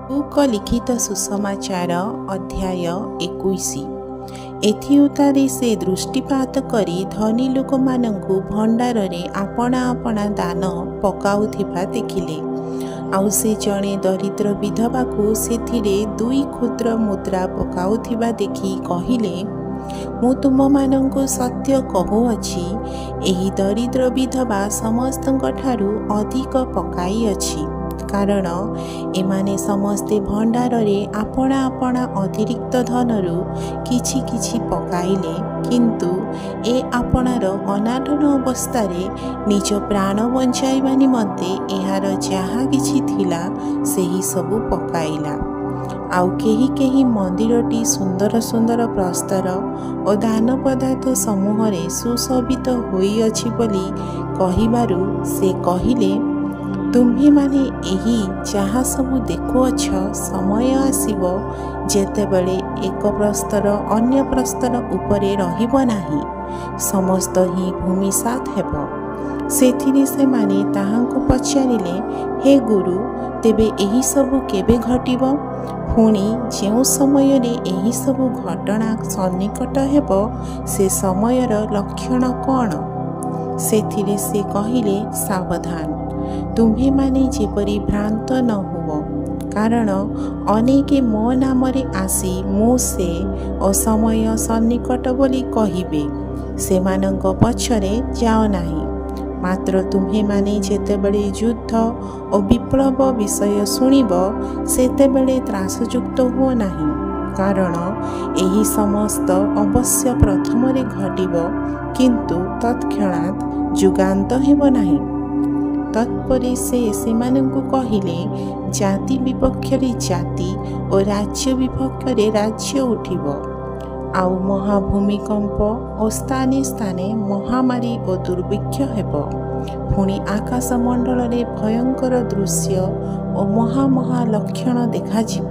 ଲୁକ ଲିଖିତ ସୁସମାଚାର ଅଧ୍ୟାୟ 21। ଏଥିଉତ୍ତାରେ ସେ ଦୃଷ୍ଟିପାତ କରି ଧନୀ ଲୋକମାନଙ୍କୁ ଭଣ୍ଡାରରେ ଆପଣା ଆପଣା ଦାନ ପକାଉଥିବା ଦେଖିଲେ। ଆଉ ସେ ଜଣେ ଦରିଦ୍ର ବିଧବାକୁ ସେଥିରେ 2 କ୍ଷୁଦ୍ର ମୁଦ୍ରା ପକାଉଥିବା ଦେଖି କହିଲେ, ମୁଁ ତୁମମାନଙ୍କୁ ସତ୍ୟ କହୁଅଛି, ଏହି ଦରିଦ୍ର ବିଧବା ସମସ୍ତଙ୍କଠାରୁ ଅଧିକ ପକାଇଅଛି। କାରଣ ଏମାନେ ସମସ୍ତେ ଭଣ୍ଡାରରେ ଆପଣା ଆପଣା ଅତିରିକ୍ତ ଧନରୁ କିଛି କିଛି ପକାଇଲେ, କିନ୍ତୁ ଏ ଆପଣାର ଅନାଟନ ଅବସ୍ଥାରେ ନିଜ ପ୍ରାଣ ବଞ୍ଚାଇବା ନିମନ୍ତେ ଏହାର ଯାହା କିଛି ଥିଲା ସେହି ସବୁ ପକାଇଲା। ଆଉ କେହି କେହି ମନ୍ଦିରଟି ସୁନ୍ଦର ସୁନ୍ଦର ପ୍ରସ୍ତର ଓ ଦାନ ପଦାର୍ଥ ସମୂହରେ ସୁଶୋଭିତ ହୋଇଅଛି ବୋଲି କହିବାରୁ ସେ କହିଲେ, ତୁମ୍ଭେମାନେ ଏହି ଯାହା ସବୁ ଦେଖୁଅଛ, ସମୟ ଆସିବ ଯେତେବେଳେ ଏକ ପ୍ରସ୍ତର ଅନ୍ୟ ପ୍ରସ୍ତର ଉପରେ ରହିବ ନାହିଁ, ସମସ୍ତ ହିଁ ଭୂମିସାତ ହେବ। ସେଥିରେ ସେମାନେ ତାହାଙ୍କୁ ପଚାରିଲେ, ହେ ଗୁରୁ, ତେବେ ଏହିସବୁ କେବେ ଘଟିବ? ପୁଣି ଯେଉଁ ସମୟରେ ଏହିସବୁ ଘଟଣା ସନ୍ନିକଟ ହେବ, ସେ ସମୟର ଲକ୍ଷଣ କ'ଣ? ସେଥିରେ ସେ କହିଲେ, ସାବଧାନ, ତୁମ୍ଭେମାନେ ଯେପରି ଭ୍ରାନ୍ତ ନ ହୁଅ। କାରଣ ଅନେକେ ମୋ ନାମରେ ଆସି ମୁଁ ସେ ଓ ସମୟ ସନ୍ନିକଟ ବୋଲି କହିବେ, ସେମାନଙ୍କ ପଛରେ ଯାଅ ନାହିଁ। ମାତ୍ର ତୁମ୍ଭେମାନେ ଯେତେବେଳେ ଯୁଦ୍ଧ ଓ ବିପ୍ଳବ ବିଷୟ ଶୁଣିବ, ସେତେବେଳେ ତ୍ରାସଯୁକ୍ତ ହୁଅ ନାହିଁ। କାରଣ ଏହି ସମସ୍ତ ଅବଶ୍ୟ ପ୍ରଥମରେ ଘଟିବ, କିନ୍ତୁ ତତ୍କ୍ଷଣାତ୍ ଯୁଗାନ୍ତ ହେବ ନାହିଁ। ତତ୍ପରେ ସେ ସେମାନଙ୍କୁ କହିଲେ, ଜାତି ବିପକ୍ଷରେ ଜାତି ଓ ରାଜ୍ୟ ବିପକ୍ଷରେ ରାଜ୍ୟ ଉଠିବ। ଆଉ ମହାଭୂମିକମ୍ପ ଓ ସ୍ଥାନେ ସ୍ଥାନେ ମହାମାରୀ ଓ ଦୁର୍ଭିକ୍ଷ ହେବ। ପୁଣି ଆକାଶମଣ୍ଡଳରେ ଭୟଙ୍କର ଦୃଶ୍ୟ ଓ ମହା ଲକ୍ଷଣ ଦେଖାଯିବ।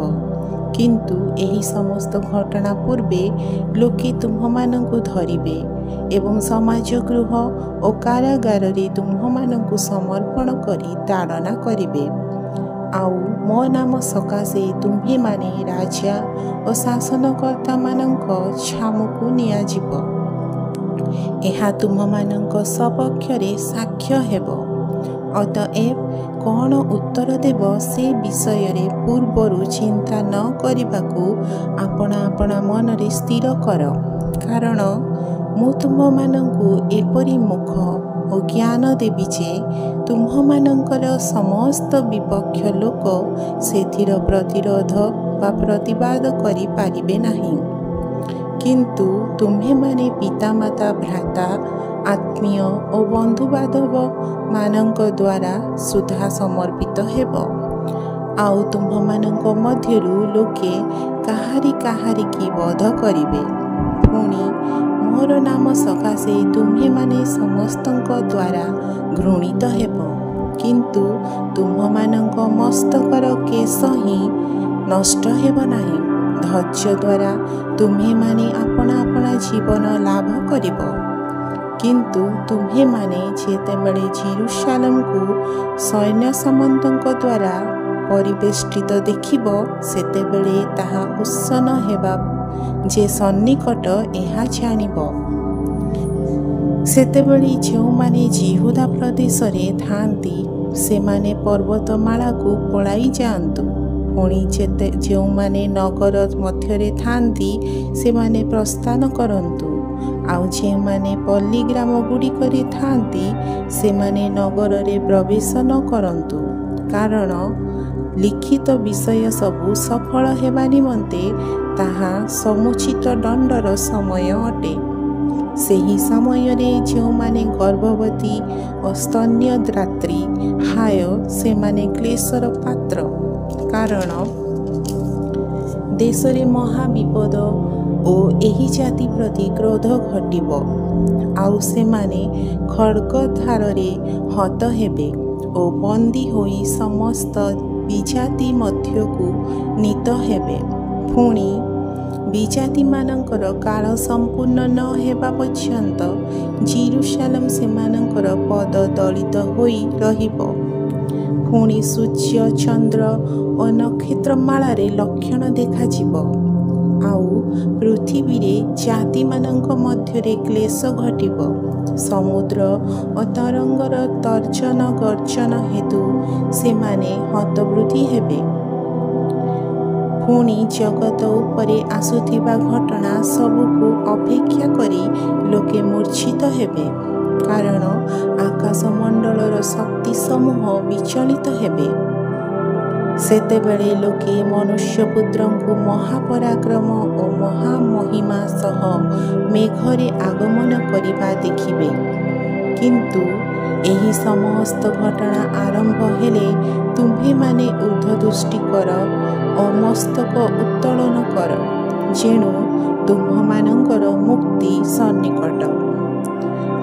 କିନ୍ତୁ ଏହି ସମସ୍ତ ଘଟଣା ପୂର୍ବେ ଲୋକେ ତୁମ୍ଭମାନଙ୍କୁ ଧରିବେ ଏବଂ ସମାଜଗୃହ ଓ କାରାଗାରରେ ତୁମ୍ଭମାନଙ୍କୁ ସମର୍ପଣ କରି ତାଡ଼ନା କରିବେ। ଆଉ ମୋ ନାମ ସକାଶେ ତୁମ୍ଭେମାନେ ରାଜା ଓ ଶାସନକର୍ତ୍ତାମାନଙ୍କ ଛାମୁକୁ ନିଆଯିବ। ଏହା ତୁମମାନଙ୍କ ସପକ୍ଷରେ ସାକ୍ଷ୍ୟ ହେବ। ଅତଏବ କ'ଣ ଉତ୍ତର ଦେବ ସେ ବିଷୟରେ ପୂର୍ବରୁ ଚିନ୍ତା ନ କରିବାକୁ ଆପଣା ଆପଣା ମନରେ ସ୍ଥିର କର। କାରଣ ମୁଁ ତୁମ୍ଭମାନଙ୍କୁ ଏପରି ମୁଖ ଓ ଜ୍ଞାନ ଦେବି ଯେ ତୁମ୍ଭମାନଙ୍କର ସମସ୍ତ ବିପକ୍ଷ ଲୋକ ସେଥିର ପ୍ରତିରୋଧ ବା ପ୍ରତିବାଦ କରିପାରିବେ ନାହିଁ। କିନ୍ତୁ ତୁମ୍ଭେମାନେ ପିତାମାତା, ଭ୍ରାତା, ଆତ୍ମୀୟ ଓ ବନ୍ଧୁବାନ୍ଧବ ମାନଙ୍କ ଦ୍ୱାରା ସୁଦ୍ଧା ସମର୍ପିତ ହେବ। ଆଉ ତୁମ୍ଭମାନଙ୍କ ମଧ୍ୟରୁ ଲୋକେ କାହାରିକି ବଧ କରିବେ। ପୁଣି ମୋର ନାମ ସକାଶେ ତୁମ୍ଭେମାନେ ସମସ୍ତଙ୍କ ଦ୍ୱାରା ଘୃଣିତ ହେବ। କିନ୍ତୁ ତୁମ୍ଭମାନଙ୍କ ମସ୍ତକର କେଶ ହିଁ ନଷ୍ଟ ହେବ ନାହିଁ। ଧୈର୍ଯ୍ୟ ଦ୍ୱାରା ତୁମ୍ଭେମାନେ ଆପଣା ଆପଣା ଜୀବନ ଲାଭ କରିବ। କିନ୍ତୁ ତୁମ୍ଭେମାନେ ଯେତେବେଳେ ଜେରୁସାଲେମକୁ ସୈନ୍ୟ ସାମନ୍ତଙ୍କ ଦ୍ୱାରା ପରିବେଷ୍ଟିତ ଦେଖିବ, ସେତେବେଳେ ତାହା ଉତ୍ସନ୍ନ ହେବା ଯେ ସନ୍ନିକଟ ଏହା ଜାଣିବ। ସେତେବେଳେ ଯେଉଁମାନେ ଯିହୁଦା ପ୍ରଦେଶରେ ଥାଆନ୍ତି, ସେମାନେ ପର୍ବତମାଳାକୁ ପଳାଇ ଯାଆନ୍ତୁ। ପୁଣି ଯେଉଁମାନେ ନଗର ମଧ୍ୟରେ ଥାଆନ୍ତି, ସେମାନେ ପ୍ରସ୍ଥାନ କରନ୍ତୁ। ଆଉ ଯେଉଁମାନେ ପଲ୍ଲୀ ଗ୍ରାମଗୁଡ଼ିକରେ ଥାଆନ୍ତି, ସେମାନେ ନଗରରେ ପ୍ରବେଶ ନ କରନ୍ତୁ। କାରଣ ଲିଖିତ ବିଷୟ ସବୁ ସଫଳ ହେବା ନିମନ୍ତେ ତାହା ସମୁଚିତ ଦଣ୍ଡର ସମୟ ଅଟେ। ସେହି ସମୟରେ ଯେଉଁମାନେ ଗର୍ଭବତୀ ଓ ସ୍ତନ୍ୟଦାତ୍ରୀ, ହାୟ ସେମାନେ କ୍ଲେଶର ପାତ୍ର। କାରଣ ଦେଶରେ ମହାବିପଦ ଓ ଏହି ଜାତି ପ୍ରତି କ୍ରୋଧ ଘଟିବ। ଆଉ ସେମାନେ ଖଡ୍ଗଧାରରେ ହତ ହେବେ ଓ ବନ୍ଦୀ ହୋଇ ସମସ୍ତ ବିଜାତି ମଧ୍ୟକୁ ନୀତ ହେବେ। ପୁଣି ବିଜାତିମାନଙ୍କର କାଳ ସମ୍ପୂର୍ଣ୍ଣ ନ ହେବା ପର୍ଯ୍ୟନ୍ତ ଜେରୁସାଲେମ ସେମାନଙ୍କର ପଦ ଦଳିତ ହୋଇ ରହିବ। ପୁଣି ସୂର୍ଯ୍ୟ ଚନ୍ଦ୍ର ଓ ନକ୍ଷତ୍ରମାଳାରେ ଲକ୍ଷଣ ଦେଖାଯିବ। ଆଉ ପୃଥିବୀରେ ଜାତିମାନଙ୍କ ମଧ୍ୟରେ କ୍ଲେଶ ଘଟିବ। ସମୁଦ୍ର ଓ ତରଙ୍ଗର ତର୍ଜନ ଗର୍ଜନ ହେତୁ ସେମାନେ ହତବୃଦ୍ଧି ହେବେ। ପୁଣି ଜଗତ ଉପରେ ଆସୁଥିବା ଘଟଣା ସବୁକୁ ଅପେକ୍ଷା କରି ଲୋକେ ମୂର୍ଚ୍ଛିତ ହେବେ, କାରଣ ଆକାଶମଣ୍ଡଳର ଶକ୍ତି ସମୂହ ବିଚଳିତ ହେବେ। ସେତେବେଳେ ଲୋକେ ମନୁଷ୍ୟପୁତ୍ରଙ୍କୁ ମହାପରାକ୍ରମ ଓ ମହାମହିମା ସହ ମେଘରେ ଆଗମନ କରିବା ଦେଖିବେ। କିନ୍ତୁ ଏହି ସମସ୍ତ ଘଟଣା ଆରମ୍ଭ ହେଲେ ତୁମ୍ଭେମାନେ ଊର୍ଦ୍ଧ୍ୱଦୃଷ୍ଟି କର ଓ ମସ୍ତକ ଉତ୍ତୋଳନ କର, ଯେଣୁ ତୁମ୍ଭମାନଙ୍କର ମୁକ୍ତି ସନ୍ନିକଟ।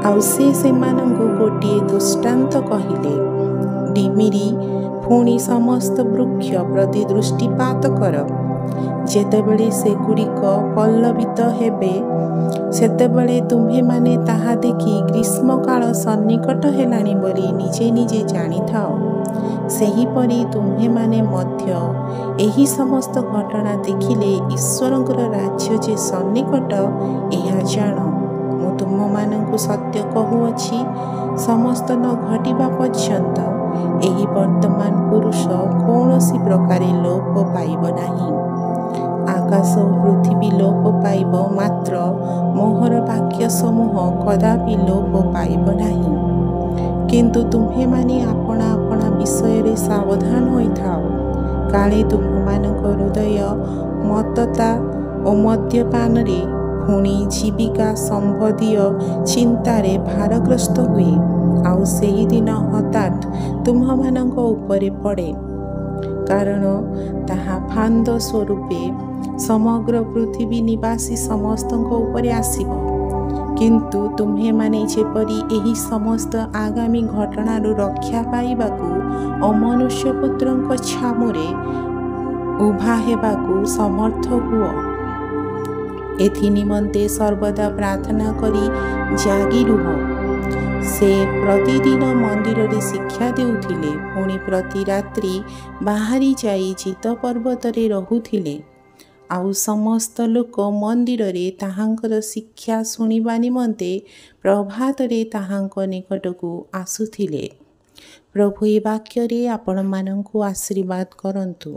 ଆଉ ସେ ସେମାନଙ୍କୁ ଗୋଟିଏ ଦୃଷ୍ଟାନ୍ତ କହିଲେ, ଡିମିରି ପୁଣି ସମସ୍ତ ବୃକ୍ଷ ପ୍ରତି ଦୃଷ୍ଟିପାତ କର। ଯେତେବେଳେ ସେଗୁଡ଼ିକ ପଲ୍ଲବିତ ହେବେ, ସେତେବେଳେ ତୁମ୍ଭେମାନେ ତାହା ଦେଖି ଗ୍ରୀଷ୍ମକାଳ ସନ୍ନିକଟ ହେଲାଣି ବୋଲି ନିଜେ ନିଜେ ଜାଣିଥାଅ। ସେହିପରି ତୁମ୍ଭେମାନେ ମଧ୍ୟ ଏହି ସମସ୍ତ ଘଟଣା ଦେଖିଲେ ଈଶ୍ୱରଙ୍କର ରାଜ୍ୟ ଯେ ସନ୍ନିକଟ, ଏହା ଜାଣ। ମୁଁ ତୁମମାନଙ୍କୁ ସତ୍ୟ କହୁଅଛି, ସମସ୍ତ ନ ଘଟିବା ପର୍ଯ୍ୟନ୍ତ ଏହି ବର୍ତ୍ତମାନ ପୁରୁଷ କୌଣସି ପ୍ରକାରେ ଲୋପ ପାଇବ ନାହିଁ। ଆକାଶ ଓ ପୃଥିବୀ ଲୋପ ପାଇବ, ମାତ୍ର ମୋହର ବାକ୍ୟ ସମୂହ କଦାପି ଲୋପ ପାଇବ ନାହିଁ। କିନ୍ତୁ ତୁମ୍ଭେମାନେ ଆପଣା ଆପଣା ବିଷୟରେ ସାବଧାନ ହୋଇଥାଅ, କାଳେ ତୁମ୍ଭମାନଙ୍କ ହୃଦୟ ମତ୍ତତା ଓ ମଦ୍ୟପାନରେ ପୁଣି ଜୀବିକା ସମ୍ବନ୍ଧୀୟ ଚିନ୍ତାରେ ଭାରଗ୍ରସ୍ତ ହୁଏ, ଆଉ ସେହିଦିନ ହଠାତ୍ ତୁମ୍ଭମାନଙ୍କ ଉପରେ ପଡ଼େ, କାରଣ ତାହା ଫାନ୍ଦ ସ୍ୱରୂପେ ସମଗ୍ର ପୃଥିବୀ ନିବାସୀ ସମସ୍ତଙ୍କ ଉପରେ ଆସିବ। କିନ୍ତୁ ତୁମ୍ଭେମାନେ ଯେପରି ଏହି ସମସ୍ତ ଆଗାମୀ ଘଟଣାରୁ ରକ୍ଷା ପାଇବାକୁ ଓ ମନୁଷ୍ୟପୁତ୍ରଙ୍କ ଛାମୁରେ ଉଭା ହେବାକୁ ସମର୍ଥ ହୁଅ, ଏଥି ନିମନ୍ତେ ସର୍ବଦା ପ୍ରାର୍ଥନା କରି ଜାଗି ରୁହ। ସେ ପ୍ରତିଦିନ ମନ୍ଦିରରେ ଶିକ୍ଷା ଦେଉଥିଲେ, ପୁଣି ପ୍ରତି ରାତ୍ରି ବାହାରି ଯାଇ ଜିତ ପର୍ବତରେ ରହୁଥିଲେ। ଆଉ ସମସ୍ତ ଲୋକ ମନ୍ଦିରରେ ତାହାଙ୍କର ଶିକ୍ଷା ଶୁଣିବା ନିମନ୍ତେ ପ୍ରଭାତରେ ତାହାଙ୍କ ନିକଟକୁ ଆସୁଥିଲେ। ପ୍ରଭୁ ଏ ବାକ୍ୟରେ ଆପଣମାନଙ୍କୁ ଆଶୀର୍ବାଦ କରନ୍ତୁ।